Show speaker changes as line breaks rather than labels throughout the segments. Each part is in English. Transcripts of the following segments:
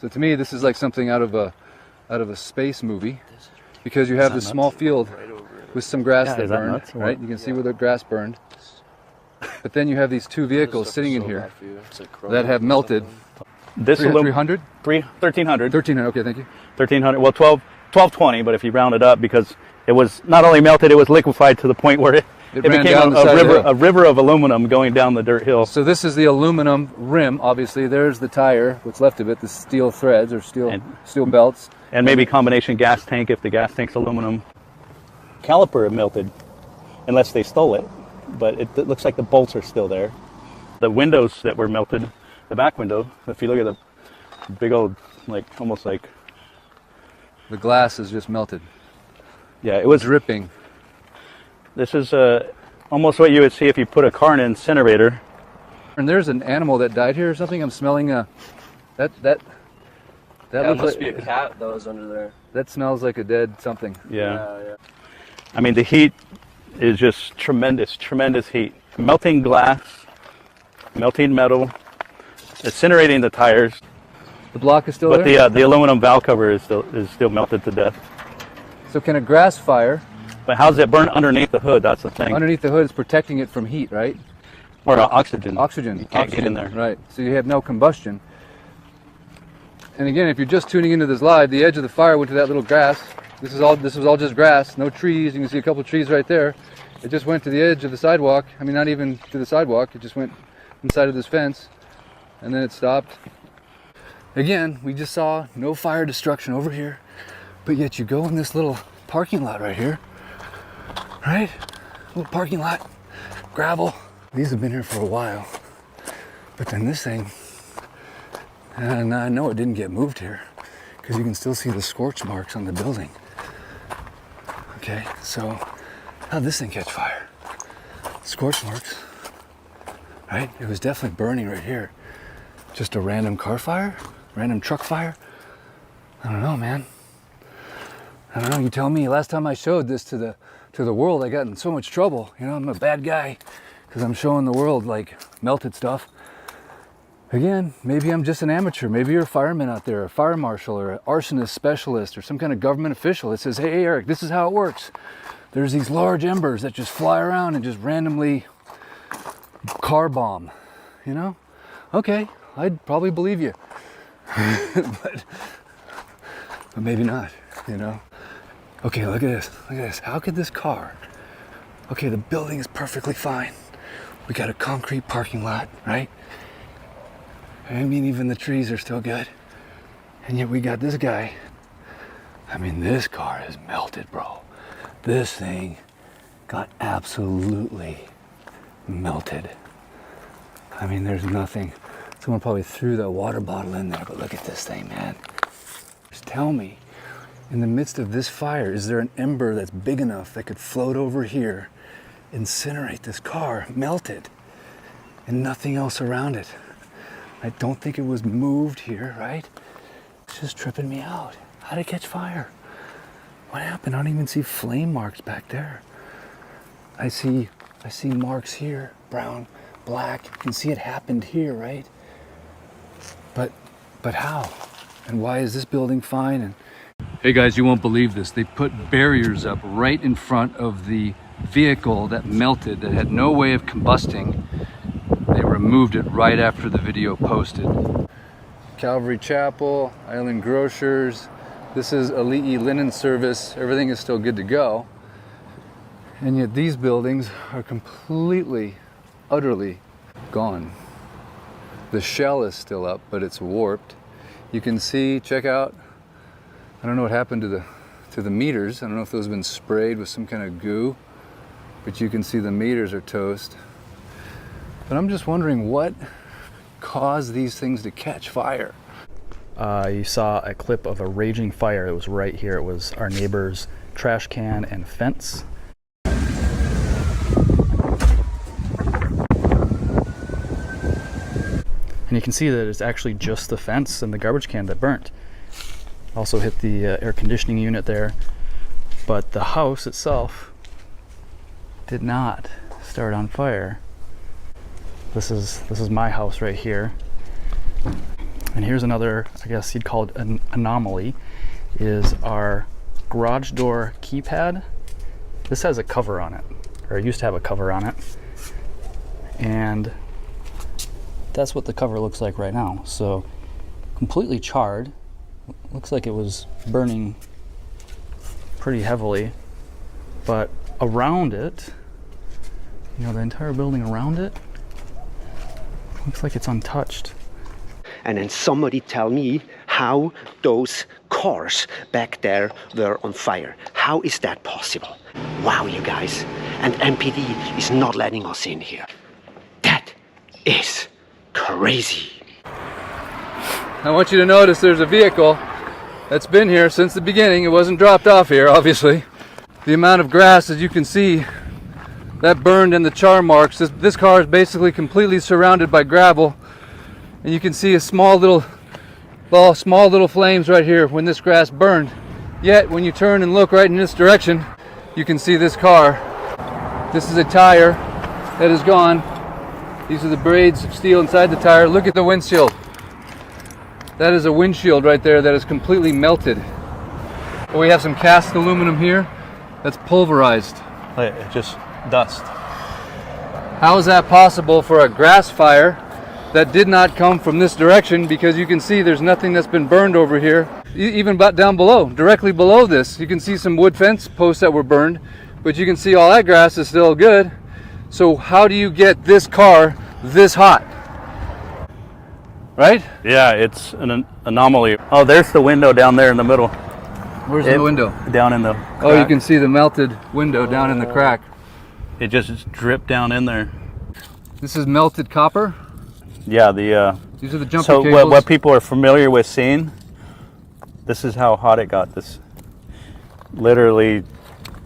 So to me, this is like something out of a space movie, because you have this small field with some grass that burned, right? You can see where the grass burned. But then you have these two vehicles sitting in here that have melted.
This
300?
1,300.
1,300, okay, thank you.
1,300, well 1220, but if you round it up, because it was not only melted, it was liquefied to the point where it became a river of aluminum going down the dirt hill.
So this is the aluminum rim, obviously. There's the tire, what's left of it, the steel threads or steel belts.
And maybe combination gas tank if the gas tank's aluminum. Caliper had melted, unless they stole it, but it looks like the bolts are still there. The windows that were melted, the back window, if you look at the big old, like, almost like...
The glass is just melted.
Yeah, it was
dripping.
This is almost what you would see if you put a car in an incinerator.
And there's an animal that died here or something. I'm smelling that
must be a cat that was under there.
That smells like a dead something.
Yeah. I mean, the heat is just tremendous heat. Melting glass, melting metal, incinerating the tires.
The block is still there?
But the aluminum valve cover is still melted to death.
So can a grass fire...
But how does it burn underneath the hood? That's the thing.
Underneath the hood is protecting it from heat, right?
Or oxygen.
Oxygen.
You can't get in there.
Right. So you have no combustion. And again, if you're just tuning into this live, the edge of the fire went to that little grass. This was all just grass, no trees. You can see a couple of trees right there. It just went to the edge of the sidewalk. I mean, not even to the sidewalk. It just went inside of this fence, and then it stopped. Again, we just saw no fire destruction over here, but yet you go in this little parking lot right here, right? Little parking lot, gravel. These have been here for a while, but then this thing, and I know it didn't get moved here because you can still see the scorch marks on the building. Okay, so how'd this thing catch fire? Scorch marks, right? It was definitely burning right here. Just a random car fire? Random truck fire? I don't know, man. I don't know, you tell me. Last time I showed this to the world, I got in so much trouble. You know, I'm a bad guy because I'm showing the world like melted stuff. Again, maybe I'm just an amateur. Maybe you're a fireman out there, a fire marshal or an arsonist specialist or some kind of government official that says, hey, Eric, this is how it works. There's these large embers that just fly around and just randomly car bomb, you know? Okay, I'd probably believe you. but maybe not, you know? Okay, look at this. Look at this. How could this car... Okay, the building is perfectly fine. We got a concrete parking lot, right? I mean, even the trees are still good. And yet we got this guy. I mean, this car is melted, bro. This thing got absolutely melted. I mean, there's nothing. Someone probably threw that water bottle in there, but look at this thing, man. Just tell me, in the midst of this fire, is there an ember that's big enough that could float over here, incinerate this car, melt it, and nothing else around it? I don't think it was moved here, right? It's just tripping me out. How did it catch fire? What happened? I don't even see flame marks back there. I see marks here, brown, black. You can see it happened here, right? But how? And why is this building fine? And hey guys, you won't believe this. They put barriers up right in front of the vehicle that melted, that had no way of combusting. They removed it right after the video posted. Calvary Chapel, Island Grocers. This is Ali'i Linen Service. Everything is still good to go. And yet these buildings are completely, utterly gone. The shell is still up, but it's warped. You can see, check out, I don't know what happened to the meters. I don't know if those have been sprayed with some kind of goo, but you can see the meters are toast. But I'm just wondering what caused these things to catch fire.
You saw a clip of a raging fire. It was right here. It was our neighbor's trash can and fence. And you can see that it's actually just the fence and the garbage can that burnt. Also hit the air conditioning unit there. But the house itself did not start on fire. This is my house right here. And here's another, I guess you'd call it an anomaly, is our garage door keypad. This has a cover on it, or it used to have a cover on it. And that's what the cover looks like right now. So completely charred. Looks like it was burning pretty heavily, but around it, you know, the entire building around it looks like it's untouched.
And then somebody tell me how those cars back there were on fire. How is that possible? Wow, you guys. And MPD is not letting us in here. That is crazy.
I want you to notice there's a vehicle that's been here since the beginning. It wasn't dropped off here, obviously. The amount of grass, as you can see, that burned and the char marks. This car is basically completely surrounded by gravel. And you can see a small little flames right here when this grass burned. Yet, when you turn and look right in this direction, you can see this car. This is a tire that is gone. These are the braids of steel inside the tire. Look at the windshield. That is a windshield right there that is completely melted. We have some cast aluminum here that's pulverized.
Just dust.
How is that possible for a grass fire that did not come from this direction? Because you can see there's nothing that's been burned over here. Even down below, directly below this, you can see some wood fence posts that were burned, but you can see all that grass is still good. So how do you get this car this hot? Right?
Yeah, it's an anomaly. Oh, there's the window down there in the middle.
Where's the window?
Down in the crack.
Oh, you can see the melted window down in the crack.
It just dripped down in there.
This is melted copper.
Yeah,
These are the jumper
so
cables.
what people are familiar with seeing, this is how hot it got. This literally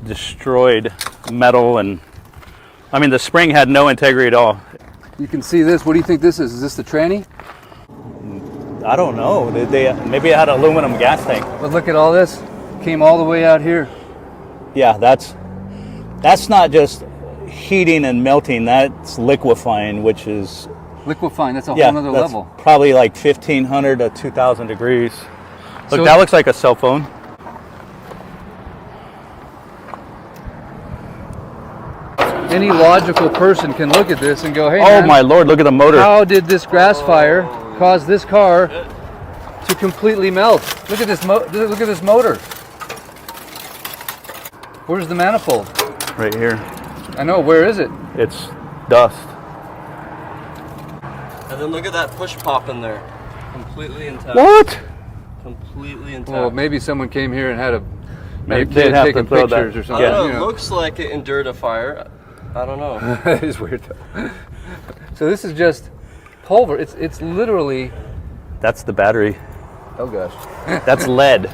destroyed metal, and I mean the spring had no integrity at all.
You can see this. What do you think this is? Is this the tranny?
I don't know. Maybe it had an aluminum gas tank.
But look at all this. Came all the way out here.
Yeah, that's not just heating and melting. That's liquefying, which is
Liquefying. That's a whole other
that's
level.
probably like 1,500 to 2,000 degrees. Look,
So
that looks like a cell phone.
any logical person can look at this and go, hey,
Oh
man,
my Lord, look at the motor.
how did this grass fire cause this car to completely melt? Look at this look at this motor. Where's the manifold?
Right here.
I know, where is it?
It's dust.
And then look at that push pop in there. Completely intact.
What?
Completely intact.
Well, maybe someone came here and had a
Maybe
kid
they'd have
taking
to throw
pictures
that.
or
I
something.
don't know,
you
it
know.
looks like it endured a fire. I don't know.
It is weird though. So this is just pulver. It's literally.
That's the battery.
Oh gosh.
That's lead.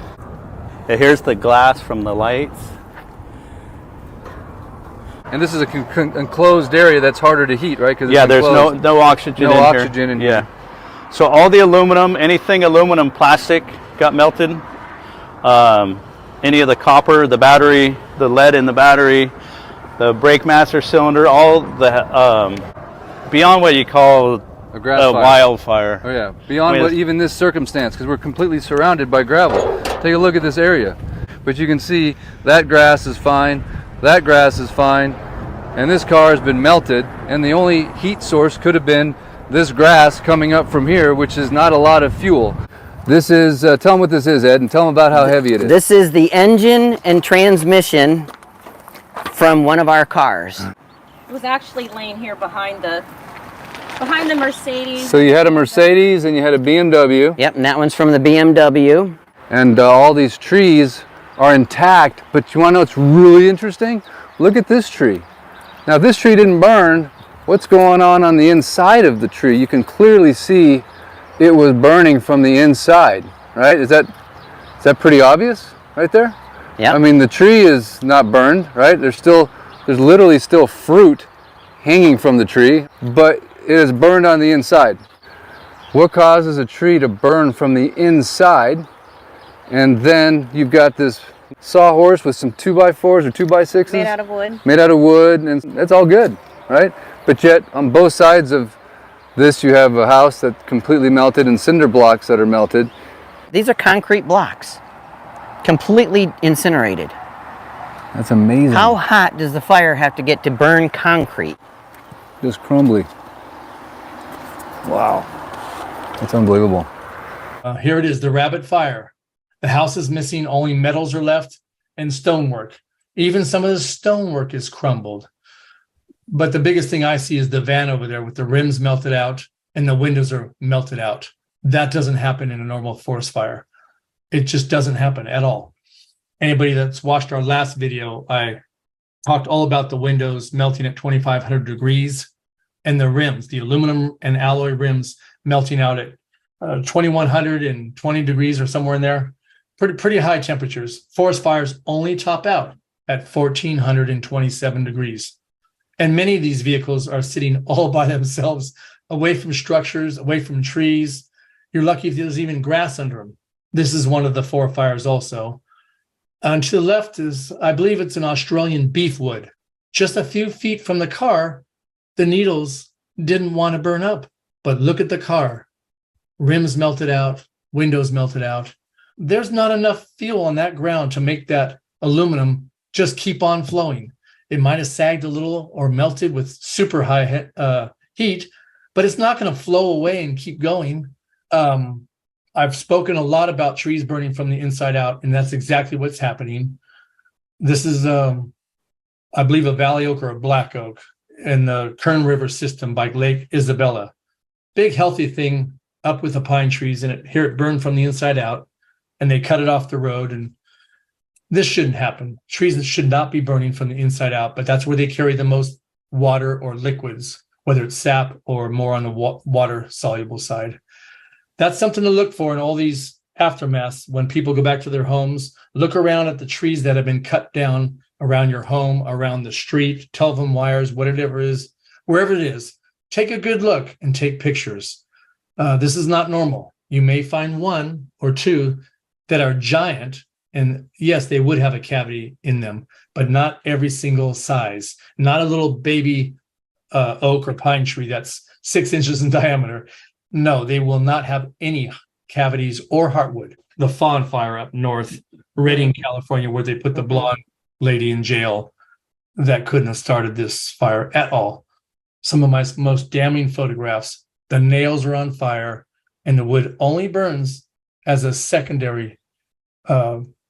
And here's the glass from the lights.
And this is a enclosed area that's harder to heat, right? Because
Yeah, there's no oxygen
No
in
oxygen
here.
in
Yeah.
here.
So all the aluminum, anything aluminum, plastic got melted. Any of the copper, the battery, the lead in the battery, the brake master cylinder, all the beyond what you call
a grass
a
fire.
wildfire.
Oh yeah, beyond
I mean,
what even this circumstance, because we're completely surrounded by gravel. Take a look at this area, but you can see that grass is fine, that grass is fine, and this car has been melted. And the only heat source could have been this grass coming up from here, which is not a lot of fuel. This is, tell them what this is, Ed, and tell them about how heavy it is.
This is the engine and transmission from one of our cars.
It was actually laying here behind the Mercedes.
So you had a Mercedes and you had a BMW.
Yep, and that one's from the BMW.
And all these trees are intact, but you want to know what's really interesting? Look at this tree. Now this tree didn't burn. What's going on the inside of the tree? You can clearly see it was burning from the inside, right? Is that pretty obvious right there?
Yeah.
I mean, the tree is not burned, right? There's literally still fruit hanging from the tree, but it is burned on the inside. What causes a tree to burn from the inside? And then you've got this sawhorse with some 2x4s or 2x6s.
Made out of wood.
Made out of wood, and that's all good, right? But yet, on both sides of This, you have a house that completely melted and cinder blocks that are melted.
These are concrete blocks, completely incinerated.
That's amazing.
How hot does the fire have to get to burn concrete?
Just crumbly. Wow. That's unbelievable.
Here it is, the rabbit fire. The house is missing, only metals are left and stonework. Even some of the stonework is crumbled. But the biggest thing I see is the van over there with the rims melted out and the windows are melted out. That doesn't happen in a normal forest fire. It just doesn't happen at all. Anybody that's watched our last video, I talked all about the windows melting at 2,500 degrees and the rims, the aluminum and alloy rims melting out at 2,120 degrees or somewhere in there. Pretty high temperatures. Forest fires only top out at 1,427 degrees. And many of these vehicles are sitting all by themselves, away from structures, away from trees. You're lucky if there's even grass under them. This is one of the 4 fires also. And to the left is, I believe it's an Australian beefwood. Just a few feet from the car, the needles didn't want to burn up. But look at the car. Rims melted out, windows melted out. There's not enough fuel on that ground to make that aluminum just keep on flowing. It might have sagged a little or melted with super high heat, but it's not going to flow away and keep going. I've spoken a lot about trees burning from the inside out, and that's exactly what's happening. This is, I believe, a valley oak or a black oak in the Kern River system by Lake Isabella. Big, healthy thing up with the pine trees, and here it burned from the inside out, and they cut it off the road. And this shouldn't happen. Trees should not be burning from the inside out, but that's where they carry the most water or liquids, whether it's sap or more on the water-soluble side. That's something to look for in all these aftermaths. When people go back to their homes, look around at the trees that have been cut down around your home, around the street, telephone wires, whatever it is, wherever it is. Take a good look and take pictures. This is not normal. You may find 1 or 2 that are giant, and yes, they would have a cavity in them, but not every single size. Not a little baby oak or pine tree that's 6 inches in diameter. No, they will not have any cavities or heartwood. The Fawn Fire up north, Redding, California, where they put the blonde lady in jail, that couldn't have started this fire at all. Some of my most damning photographs, the nails are on fire, and the wood only burns as a secondary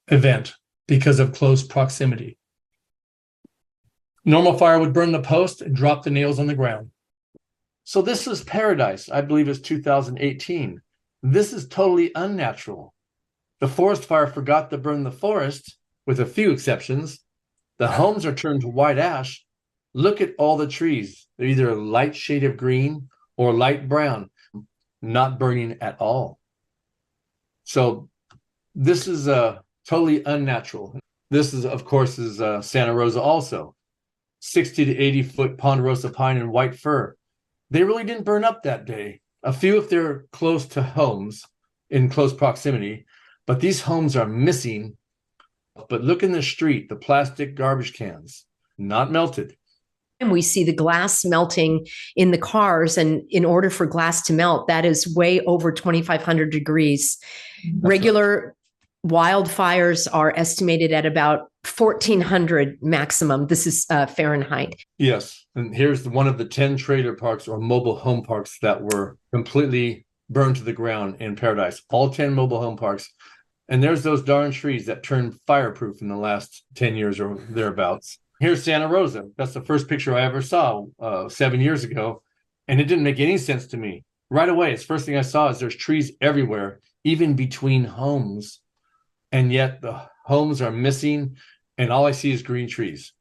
event because of close proximity. Normal fire would burn the post and drop the nails on the ground. So this is paradise. I believe it's 2018. This is totally unnatural. The forest fire forgot to burn the forest, with a few exceptions. The homes are turned to white ash. Look at all the trees. They're either a light shade of green or light brown, not burning at all. So this is totally unnatural. This is, of course, is Santa Rosa also. 60 to 80 foot ponderosa pine and white fir. They really didn't burn up that day. A few if they're close to homes, in close proximity, but these homes are missing. But look in the street, the plastic garbage cans, not melted.
And we see the glass melting in the cars. And in order for glass to melt, that is way over 2,500 degrees. Regular wildfires are estimated at about 1,400 maximum. This is Fahrenheit.
Yes. And here's one of the 10 trailer parks or mobile home parks that were completely burned to the ground in Paradise. All 10 mobile home parks. And there's those darn trees that turned fireproof in the last 10 years or thereabouts. Here's Santa Rosa. That's the first picture I ever saw 7 years ago. And it didn't make any sense to me. Right away, it's the first thing I saw is there's trees everywhere, even between homes. And yet the homes are missing, and all I see is green trees.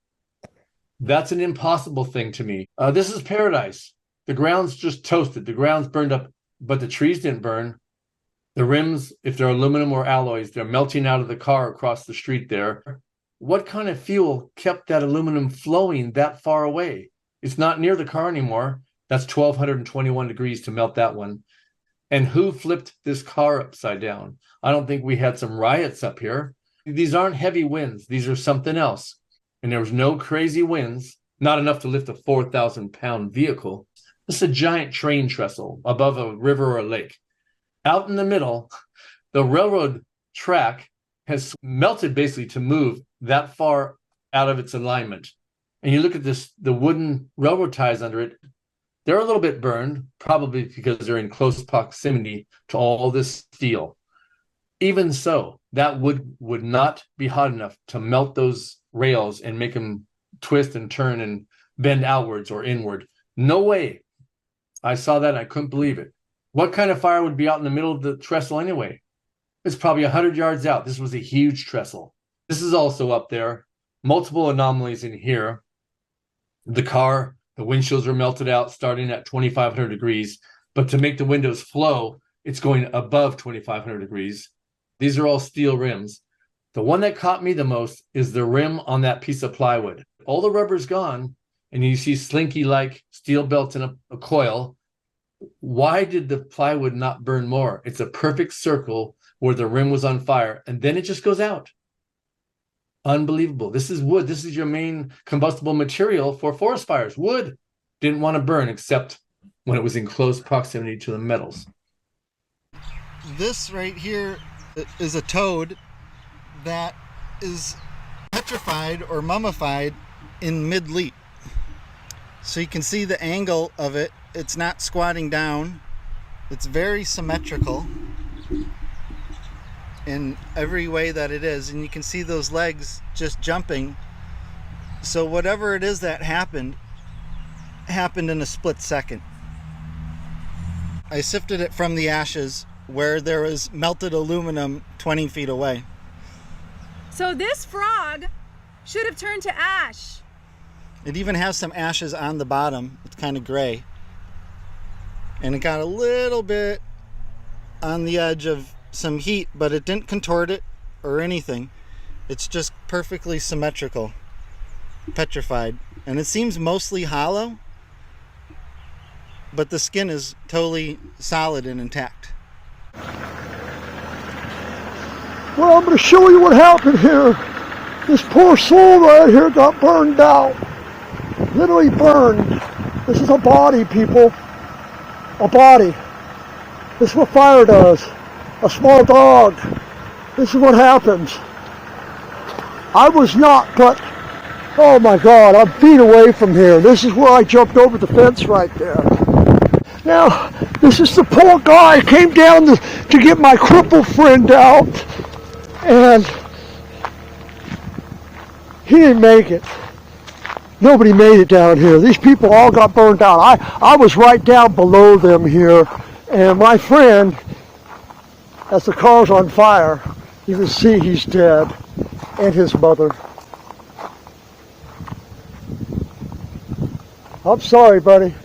That's an impossible thing to me. This is Paradise. The ground's just toasted. The ground's burned up, but the trees didn't burn. The rims, if they're aluminum or alloys, they're melting out of the car across the street there. What kind of fuel kept that aluminum flowing that far away? It's not near the car anymore. That's 1,221 degrees to melt that one. And who flipped this car upside down? I don't think we had some riots up here. These aren't heavy winds. These are something else. And there was no crazy winds, not enough to lift a 4,000-pound vehicle. This is a giant train trestle above a river or a lake. Out in the middle, the railroad track has melted basically to move that far out of its alignment. And you look at this, the wooden railroad ties under it, they're a little bit burned, probably because they're in close proximity to all this steel. Even so, that wood would not be hot enough to melt those rails and make them twist and turn and bend outwards or inward. No way. I saw that and I couldn't believe it. What kind of fire would be out in the middle of the trestle anyway? It's probably 100 yards out. This was a huge trestle. This is also up there. Multiple anomalies in here. The car, the windshields were melted out starting at 2,500 degrees. But to make the windows flow, it's going above 2,500 degrees. These are all steel rims. The one that caught me the most is the rim on that piece of plywood. All the rubber's gone, and you see slinky-like steel belts in a coil. Why did the plywood not burn more? It's a perfect circle where the rim was on fire, and then it just goes out. Unbelievable. This is wood. This is your main combustible material for forest fires. Wood didn't want to burn except when it was in close proximity to the metals.
This right here is a toad that is petrified or mummified in mid-leap. So you can see the angle of it. It's not squatting down. It's very symmetrical in every way that it is, and you can see those legs just jumping. So whatever it is that happened in a split second. I sifted it from the ashes where there was melted aluminum 20 feet away.
So this frog should have turned to ash.
It even has some ashes on the bottom. It's kind of gray. And it got a little bit on the edge of some heat, but it didn't contort it or anything. It's just perfectly symmetrical, petrified. And it seems mostly hollow, but the skin is totally solid and intact.
Well, I'm going to show you what happened here. This poor soul right here got burned out. Literally burned. This is a body, people. A body. This is what fire does. A small dog. This is what happens. I was not, but oh my God, I'm feet away from here. This is where I jumped over the fence right there. Now, this is the poor guy. I came down to get my crippled friend out, and he didn't make it. Nobody made it down here. These people all got burned out. I was right down below them here, and my friend, as the car's on fire, you can see he's dead, and his mother. I'm sorry, buddy.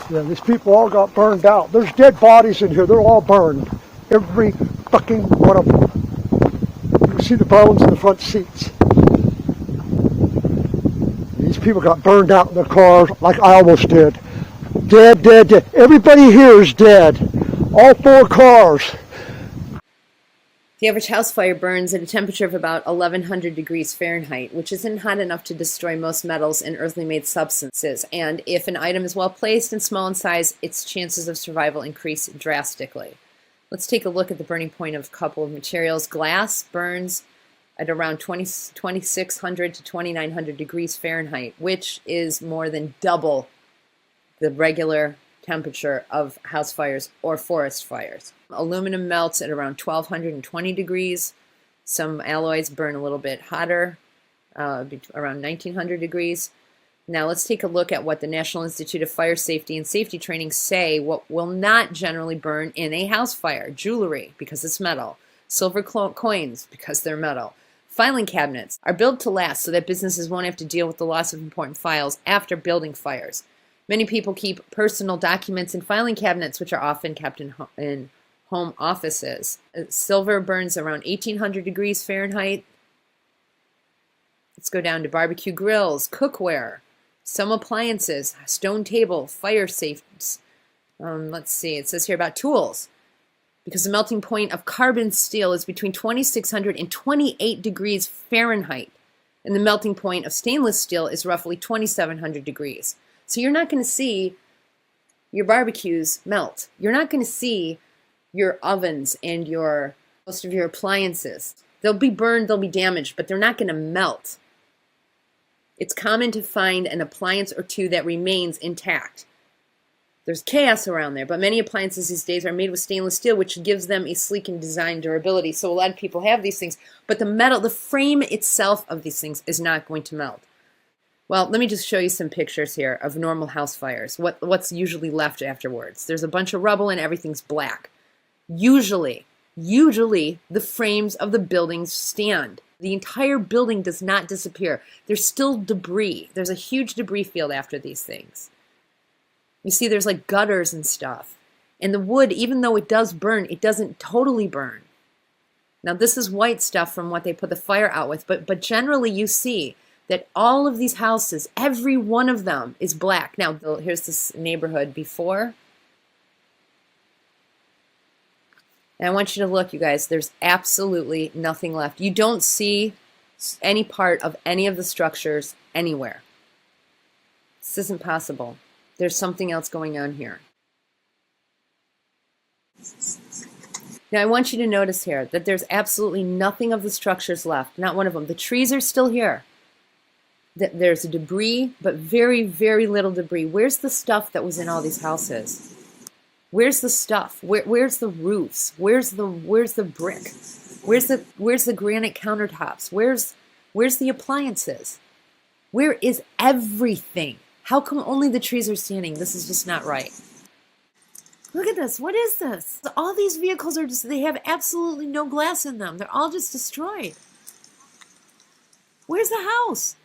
Yeah, these people all got burned out. There's dead bodies in here. They're all burned. Every fucking one of them. You can see the bones in the front seats. These people got burned out in their cars like I almost did. Dead, dead, dead. Everybody here is dead. All 4 cars.
The average house fire burns at a temperature of about 1100 degrees Fahrenheit, which isn't hot enough to destroy most metals and earthly made substances. And if an item is well placed and small in size, its chances of survival increase drastically. Let's take a look at the burning point of a couple of materials. Glass burns at around 2600 to 2900 degrees Fahrenheit, which is more than double the regular temperature of house fires or forest fires. Aluminum melts at around 1220 degrees. Some alloys burn a little bit hotter, around 1900 degrees. Now let's take a look at what the National Institute of Fire Safety and Safety Training say what will not generally burn in a house fire. Jewelry, because it's metal. Silver coins, because they're metal. Filing cabinets are built to last so that businesses won't have to deal with the loss of important files after building fires. Many people keep personal documents in filing cabinets, which are often kept in home offices. Silver burns around 1800 degrees Fahrenheit. Let's go down to barbecue grills, cookware, some appliances, stone table, fire safes. Let's see, it says here about tools. Because the melting point of carbon steel is between 2600 and 28 degrees Fahrenheit. And the melting point of stainless steel is roughly 2,700 degrees. So you're not going to see your barbecues melt. You're not going to see your ovens and most of your appliances. They'll be burned, they'll be damaged, but they're not going to melt. It's common to find an appliance or two that remains intact. There's chaos around there, but many appliances these days are made with stainless steel, which gives them a sleek and design durability. So a lot of people have these things, but the metal, the frame itself of these things is not going to melt. Well, let me just show you some pictures here of normal house fires. What's usually left afterwards? There's a bunch of rubble and everything's black. Usually the frames of the buildings stand. The entire building does not disappear. There's still debris. There's a huge debris field after these things. You see, there's like gutters and stuff. And the wood, even though it does burn, it doesn't totally burn. Now, this is white stuff from what they put the fire out with, but generally you see that all of these houses, every one of them is black. Now, here's this neighborhood before. And I want you to look, you guys, there's absolutely nothing left. You don't see any part of any of the structures anywhere. This isn't possible. There's something else going on here. Now I want you to notice here that there's absolutely nothing of the structures left, not one of them. The trees are still here. There's debris, but very, very little debris. Where's the stuff that was in all these houses? Where's the stuff? Where's the roofs? Where's the brick? Where's the granite countertops? Where's the appliances? Where is everything? How come only the trees are standing? This is just not right. Look at this. What is this? All these vehicles are just, they have absolutely no glass in them. They're all just destroyed. Where's the house?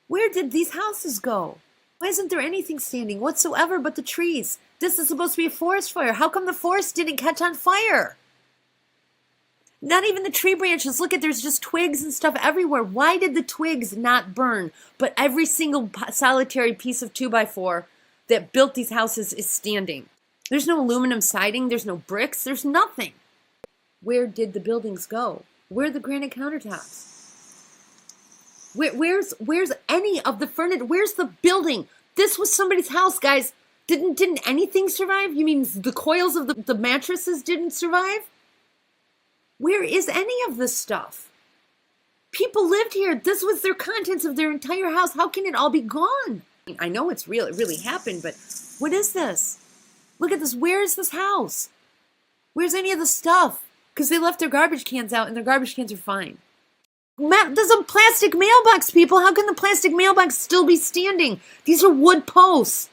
Where did these houses go? Why isn't there anything standing whatsoever but the trees? This is supposed to be a forest fire. How come the forest didn't catch on fire? Not even the tree branches. Look at, there's just twigs and stuff everywhere. Why did the twigs not burn? But every single solitary piece of 2x4 that built these houses is standing. There's no aluminum siding. There's no bricks. There's nothing. Where did the buildings go? Where are the granite countertops? Where's any of the furniture? Where's the building? This was somebody's house, guys. Didn't anything survive? You mean the coils of the mattresses didn't survive? Where is any of this stuff? People lived here. This was their contents of their entire house. How can it all be gone? I know it's real. It really happened, but what is this? Look at this. Where is this house? Where's any of the stuff? Because they left their garbage cans out and their garbage cans are fine. There's a plastic mailbox, people. How can the plastic mailbox still be standing? These are wood posts.